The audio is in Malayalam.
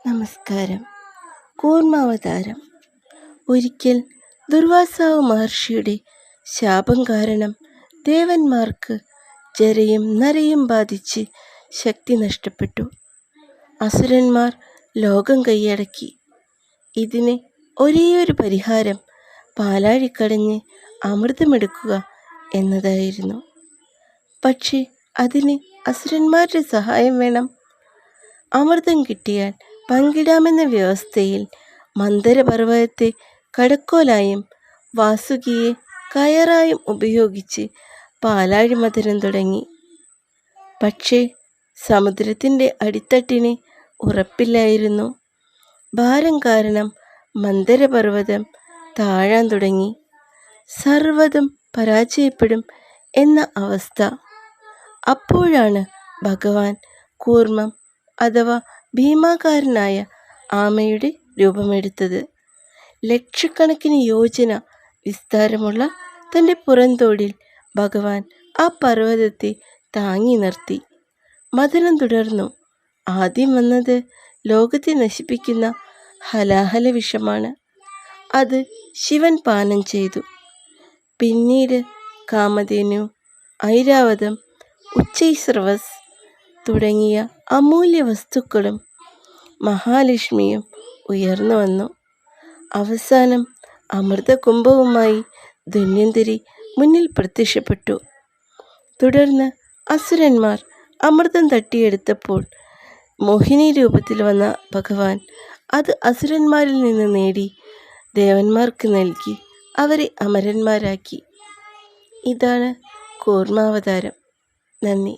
നമസ്കാരം. കൂർമാവതാരം. ഒരിക്കൽ ദുർവാസാവ് മഹർഷിയുടെ ശാപം കാരണം ദേവന്മാർക്ക് ജരയും നരയും ബാധിച്ച് ശക്തി നഷ്ടപ്പെട്ടു. അസുരന്മാർ ലോകം കൈയടക്കി. ഇതിന് ഒരേയൊരു പരിഹാരം പാലാഴി കടഞ്ഞ് അമൃതമെടുക്കുക എന്നതായിരുന്നു. പക്ഷേ അതിന് അസുരന്മാരുടെ സഹായം വേണം. അമൃതം കിട്ടിയാൽ പങ്കിടാമെന്ന വ്യവസ്ഥയിൽ മന്ദരപർവ്വതത്തെ കടക്കോലായും വാസുകിയെ കയറായും ഉപയോഗിച്ച് പാലാഴി മഥനം തുടങ്ങി. പക്ഷേ സമുദ്രത്തിൻ്റെ അടിത്തട്ടിന് ഉറപ്പില്ലായിരുന്നു. ഭാരം കാരണം മന്ദരപർവ്വതം താഴാൻ തുടങ്ങി. സർവ്വതും പരാജയപ്പെടും എന്ന അവസ്ഥ. അപ്പോഴാണ് ഭഗവാൻ കൂർമ്മം അഥവാ ഭീമാകാരനായ ആമയുടെ രൂപമെടുത്തത്. ലക്ഷക്കണക്കിന് യോജന വിസ്താരമുള്ള തൻ്റെ പുറന്തോടിൽ ഭഗവാൻ ആ പർവ്വതത്തെ താങ്ങി നിർത്തി. മഥനം തുടർന്നു. ആദ്യം വന്നത് ലോകത്തെ നശിപ്പിക്കുന്ന ഹലാഹല വിഷമാണ്. അത് ശിവൻ പാനം ചെയ്തു. പിന്നീട് കാമധേനു, ഐരാവതം, ഉച്ചൈസ്രവസ് തുടങ്ങിയ അമൂല്യ വസ്തുക്കളും മഹാലക്ഷ്മിയും ഉയർന്നു വന്നു. അവസാനം അമൃതകുംഭവുമായി ധന്വന്തരി മുന്നിൽ പ്രത്യക്ഷപ്പെട്ടു. തുടർന്ന് അസുരന്മാർ അമൃതം തട്ടിയെടുത്തപ്പോൾ മോഹിനി രൂപത്തിൽ വന്ന ഭഗവാൻ അത് അസുരന്മാരിൽ നിന്ന് നേടി ദേവന്മാർക്ക് നൽകി അവരെ അമരന്മാരാക്കി. ഇതാണ് കൂർമാവതാരം. നന്ദി.